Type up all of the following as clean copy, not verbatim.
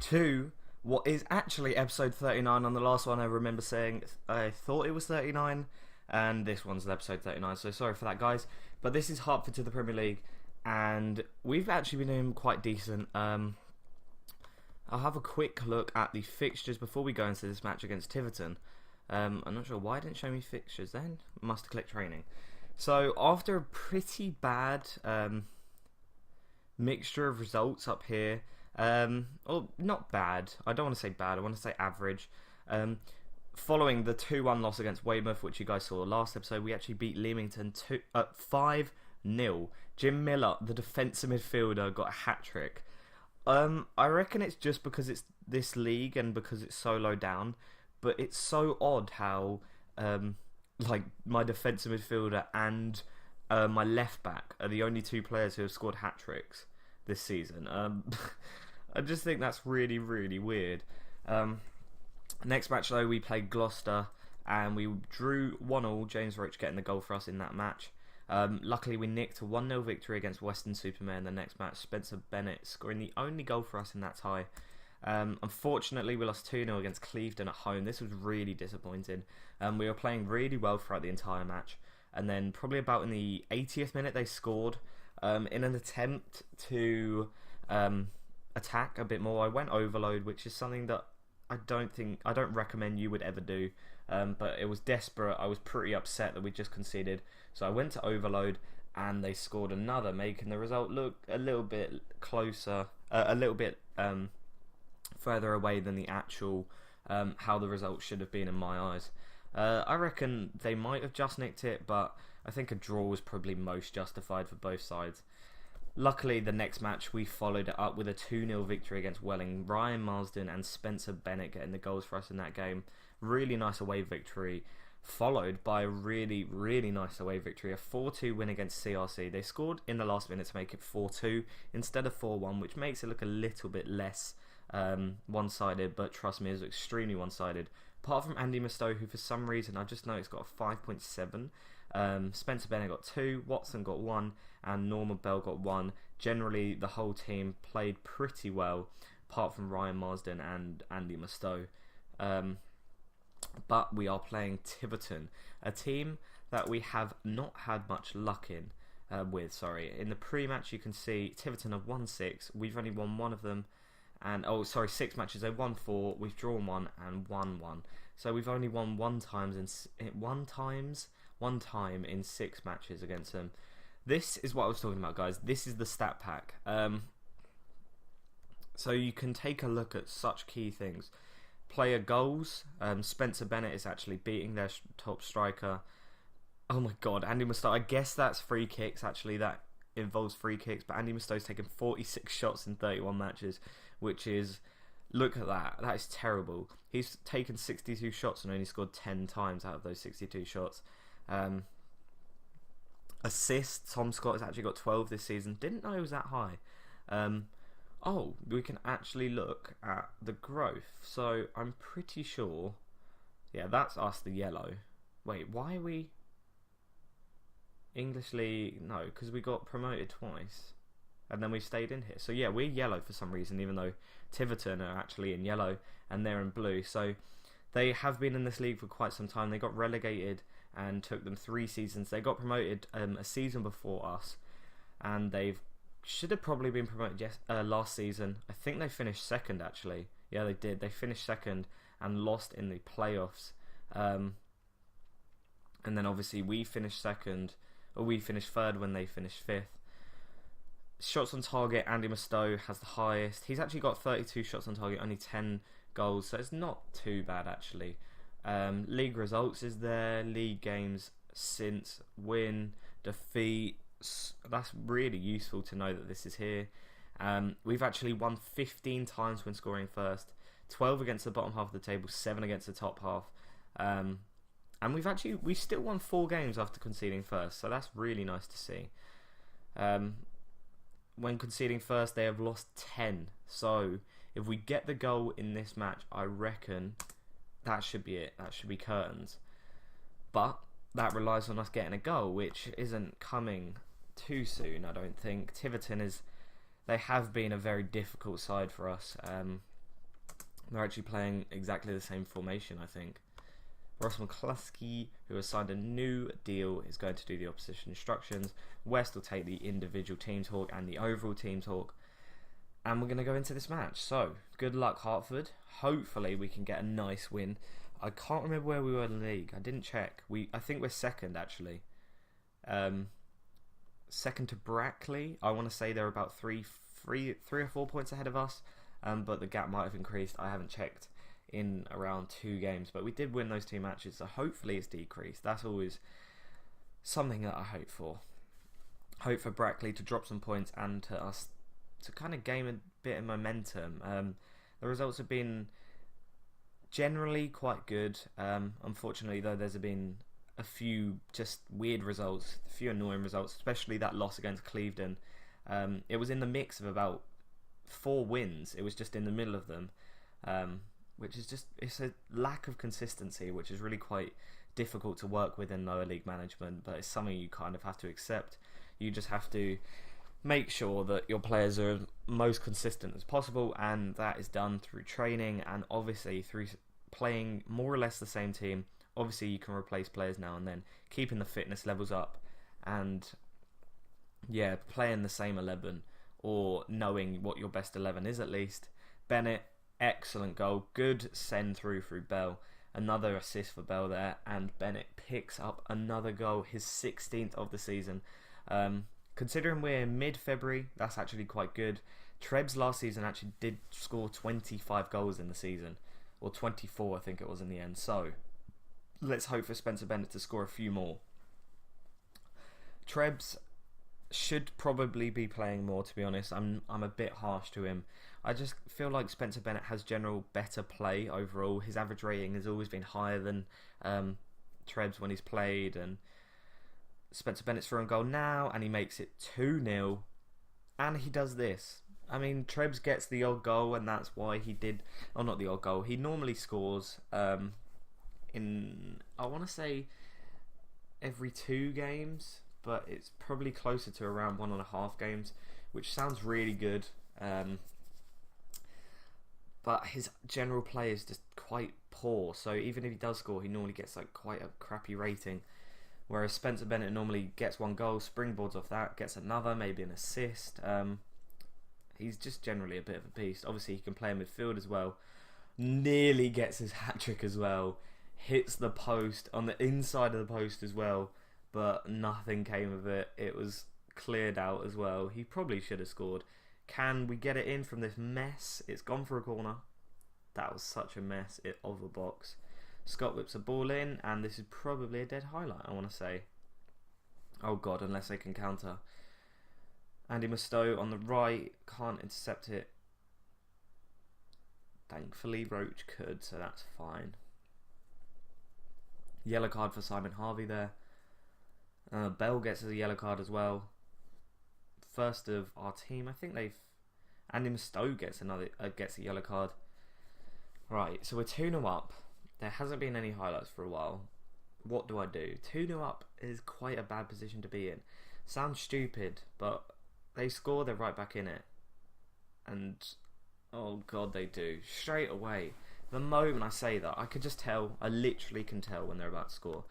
to what is actually episode 39. On the last one, I remember saying I thought it was 39, and this one's episode 39, so sorry for that, guys. But this is Hertford to the Premier League, and we've actually been doing quite decent. I'll have a quick look at the fixtures before we go into this match against Tiverton. I'm not sure why it didn't show me fixtures then. Must have clicked training. So after a pretty bad mixture of results up here, or not bad, I don't want to say bad, I want to say average. Following the 2-1 loss against Weymouth, which you guys saw last episode, we actually beat Leamington 5-0. Jim Miller, the defensive midfielder, got a hat-trick. I reckon it's just because it's this league and because it's so low down, but it's so odd how like my defensive midfielder and my left back are the only two players who have scored hat-tricks this season. I just think that's really, really weird. Next match though, we played Gloucester and we drew 1-1, James Roach getting the goal for us in that match. Luckily we nicked a 1-0 victory against Weston-super-Mare in the next match, Spencer Bennett scoring the only goal for us in that tie. Unfortunately we lost 2-0 against Clevedon at home. This was really disappointing. We were playing really well throughout the entire match, and then probably about in the 80th minute they scored in an attempt to attack a bit more. I went overload, which is something that I don't recommend you would ever do, but it was desperate. I was pretty upset that we just conceded, so I went to overload and they scored another, making the result look a little bit closer, a little bit further away than the actual how the result should have been in my eyes. I reckon they might have just nicked it, but I think a draw was probably most justified for both sides. Luckily, the next match we followed it up with a 2-0 victory against Welling. Ryan Marsden and Spencer Bennett getting the goals for us in that game. Really nice away victory, followed by a really, really nice away victory, a 4-2 win against CRC. They scored in the last minute to make it 4-2 instead of 4-1, which makes it look a little bit less one-sided, but trust me, it was extremely one-sided. Apart from Andy Mustoe, who for some reason I just noticed got a 5.7. Spencer Bennett got 2, Watson got 1, and Norman Bell got 1. Generally, the whole team played pretty well, apart from Ryan Marsden and Andy Mustoe. But we are playing Tiverton, a team that we have not had much luck in with. In the pre-match, you can see Tiverton have won 6. We've only won one of them. And 6 matches. They won 4. We've drawn 1 and won 1. So we've only won one time in 6 matches against them. This is what I was talking about, guys. This is the stat pack. So you can take a look at such key things. Player goals. Spencer Bennett is actually beating their top striker. Oh my god, Andy Mustoe. I guess that's free kicks. Actually, that involves free kicks. But Andy Mustoe's taken 46 shots in 31 matches, which is, look at that. That is terrible. He's taken 62 shots and only scored 10 times out of those 62 shots. Assists, Tom Scott has actually got 12 this season. Didn't know it was that high. We can actually look at the growth. So I'm pretty sure, yeah, that's us, the yellow. Wait, why are we English League? No, because we got promoted twice and then we stayed in here. So yeah, we're yellow for some reason, even though Tiverton are actually in yellow and they're in blue. So they have been in this league for quite some time. They got relegated and took them 3 seasons. They got promoted a season before us, and they've should have probably been promoted last season. I think they finished second, actually. Yeah, they did. They finished second and lost in the playoffs. And then obviously we finished second, or we finished third when they finished 5th. Shots on target, Andy Mustoe has the highest. He's actually got 32 shots on target, only 10 goals, so it's not too bad actually. League results is there, league games since, win, defeat. That's really useful to know that this is here. We've actually won 15 times when scoring first, 12 against the bottom half of the table, 7 against the top half. And we've still won 4 games after conceding first, so that's really nice to see. When conceding first, they have lost 10. So if we get the goal in this match, I reckon that should be it. That should be curtains. But that relies on us getting a goal, which isn't coming too soon, I don't think. Tiverton they have been a very difficult side for us. They're actually playing exactly the same formation, I think. Ross McCluskey, who has signed a new deal, is going to do the opposition instructions. West will take the individual team talk and the overall team talk. And we're going to go into this match. So, good luck, Hertford. Hopefully we can get a nice win. I can't remember where we were in the league. I didn't check. I think we're second, actually. Second to Brackley. I want to say they're about three or 4 points ahead of us. But the gap might have increased. I haven't checked in around 2 games. But we did win those 2 matches. So hopefully it's decreased. That's always something that I hope for. Hope for Brackley to drop some points and to us to kind of gain a bit of momentum. The results have been generally quite good. Unfortunately, though, there's been a few just weird results, a few annoying results, especially that loss against Clevedon. It was in the mix of about 4 wins. It was just in the middle of them, which is just, it's a lack of consistency, which is really quite difficult to work with in lower league management, but it's something you kind of have to accept. You just have to make sure that your players are most consistent as possible, and that is done through training and obviously through playing more or less the same team. Obviously you can replace players now and then, keeping the fitness levels up and playing the same 11 or knowing what your best 11 is at least. Bennett, excellent goal, good send through Bell, another assist for Bell there, and Bennett picks up another goal, his 16th of the season. Considering we're mid-February, that's actually quite good. Trebs last season actually did score 25 goals in the season, or 24 I think it was in the end, so let's hope for Spencer Bennett to score a few more. Trebs should probably be playing more, to be honest. I'm a bit harsh to him. I just feel like Spencer Bennett has general better play overall. His average rating has always been higher than Trebs when he's played, and Spencer Bennett's for a goal now, and he makes it 2-0, and he does this. I mean, Trebs gets the odd goal, and that's why he did, or not the odd goal, he normally scores in, I want to say, every 2 games, but it's probably closer to around 1.5 games, which sounds really good. But his general play is just quite poor, so even if he does score, he normally gets like quite a crappy rating. Whereas Spencer Bennett normally gets 1 goal, springboards off that, gets another, maybe an assist. He's just generally a bit of a beast. Obviously, he can play in midfield as well. Nearly gets his hat-trick as well. Hits the post, on the inside of the post as well. But nothing came of it. It was cleared out as well. He probably should have scored. Can we get it in from this mess? It's gone for a corner. That was such a mess of a box. Scott whips a ball in, and this is probably a dead highlight, I want to say. Oh god, unless they can counter. Andy Mustoe on the right, can't intercept it. Thankfully Roach could, so that's fine. Yellow card for Simon Harvey there. Bell gets a yellow card as well. First of our team, I think they've... Andy Mustoe gets a yellow card. Right, so we're 2-0 up. There hasn't been any highlights for a while. What do I do? 2-0 up is quite a bad position to be in. Sounds stupid, but they score, they're right back in it. And, oh god, they do. Straight away. The moment I say that, I could just tell, I literally can tell when they're about to score.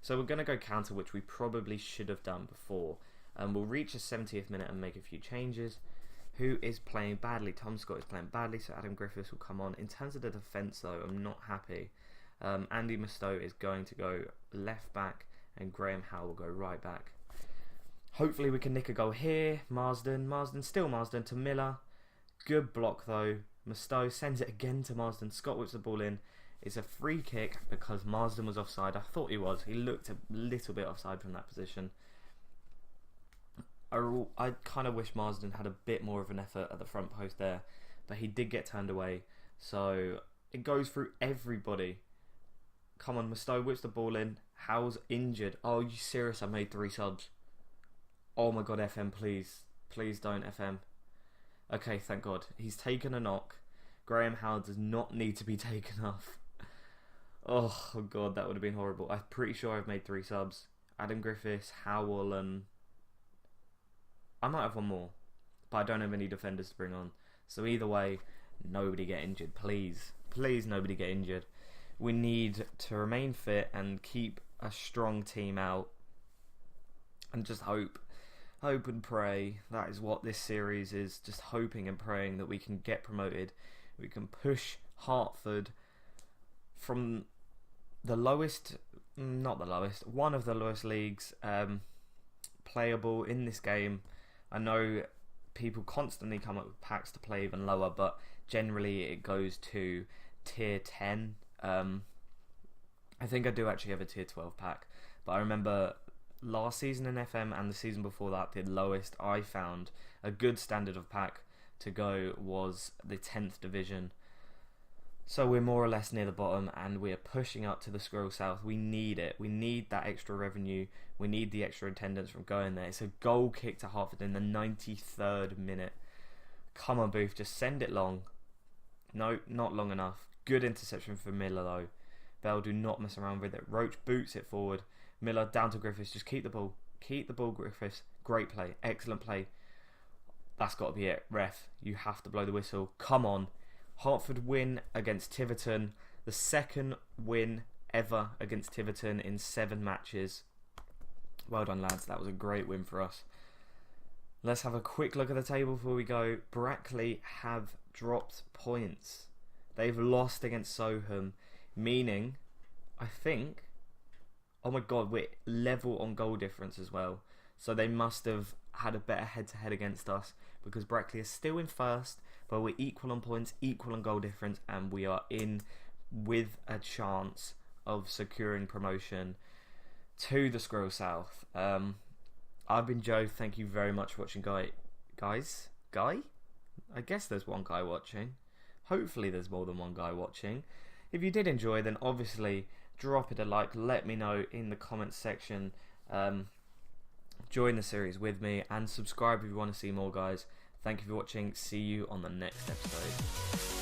So we're going to go counter, which we probably should have done before. We'll reach the 70th minute and make a few changes. Who is playing badly? Tom Scott is playing badly, so Adam Griffiths will come on. In terms of the defence, though, I'm not happy. Andy Mustoe is going to go left back, and Graham Howe will go right back. Hopefully we can nick a goal here. Marsden to Miller. Good block, though. Mustoe sends it again to Marsden. Scott whips the ball in. It's a free kick because Marsden was offside. I thought he was. He looked a little bit offside from that position. I kind of wish Marsden had a bit more of an effort at the front post there, but he did get turned away. So it goes through everybody. Come on, Mustoe whips the ball in. Howe's injured. Oh, you serious? I made 3 subs. Oh my god, FM, please. Please don't, FM. Okay, thank god. He's taken a knock. Graham Howe does not need to be taken off. Oh god, that would have been horrible. I'm pretty sure I've made 3 subs. Adam Griffiths, Howell, and... I might have 1 more, but I don't have any defenders to bring on. So either way, nobody get injured, please. Please, nobody get injured. We need to remain fit and keep a strong team out, and just hope and pray. That is what this series is, just hoping and praying that we can get promoted. We can push Hertford from the lowest, not the lowest, one of the lowest leagues playable in this game. I know people constantly come up with packs to play even lower, but generally it goes to tier 10. I think I do actually have a tier 12 pack, but I remember last season in FM and the season before that, the lowest I found a good standard of pack to go was the 10th division. So we're more or less near the bottom, and we're pushing up to the Squirrel South. We need it. We need that extra revenue. We need the extra attendance from going there. It's a goal kick to Hertford in the 93rd minute. Come on, Booth, just send it long. No, not long enough. Good interception for Miller, though. Bell, do not mess around with it. Roach boots it forward. Miller down to Griffiths. Just keep the ball. Keep the ball, Griffiths. Great play. Excellent play. That's got to be it. Ref, you have to blow the whistle. Come on. Hertford win against Tiverton. The second win ever against Tiverton in 7 matches. Well done, lads. That was a great win for us. Let's have a quick look at the table before we go. Brackley have dropped points. They've lost against Soham, meaning, I think, oh my god, we're level on goal difference as well. So they must have had a better head-to-head against us, because Brackley is still in first, but we're equal on points, equal on goal difference, and we are in with a chance of securing promotion to the Squirrel South. I've been Joe. Thank you very much for watching, guys. Guy? I guess there's one guy watching. Hopefully there's more than one guy watching. If you did enjoy, then obviously drop it a like. Let me know in the comments section. Join the series with me, and subscribe if you want to see more, guys. Thank you for watching. See you on the next episode.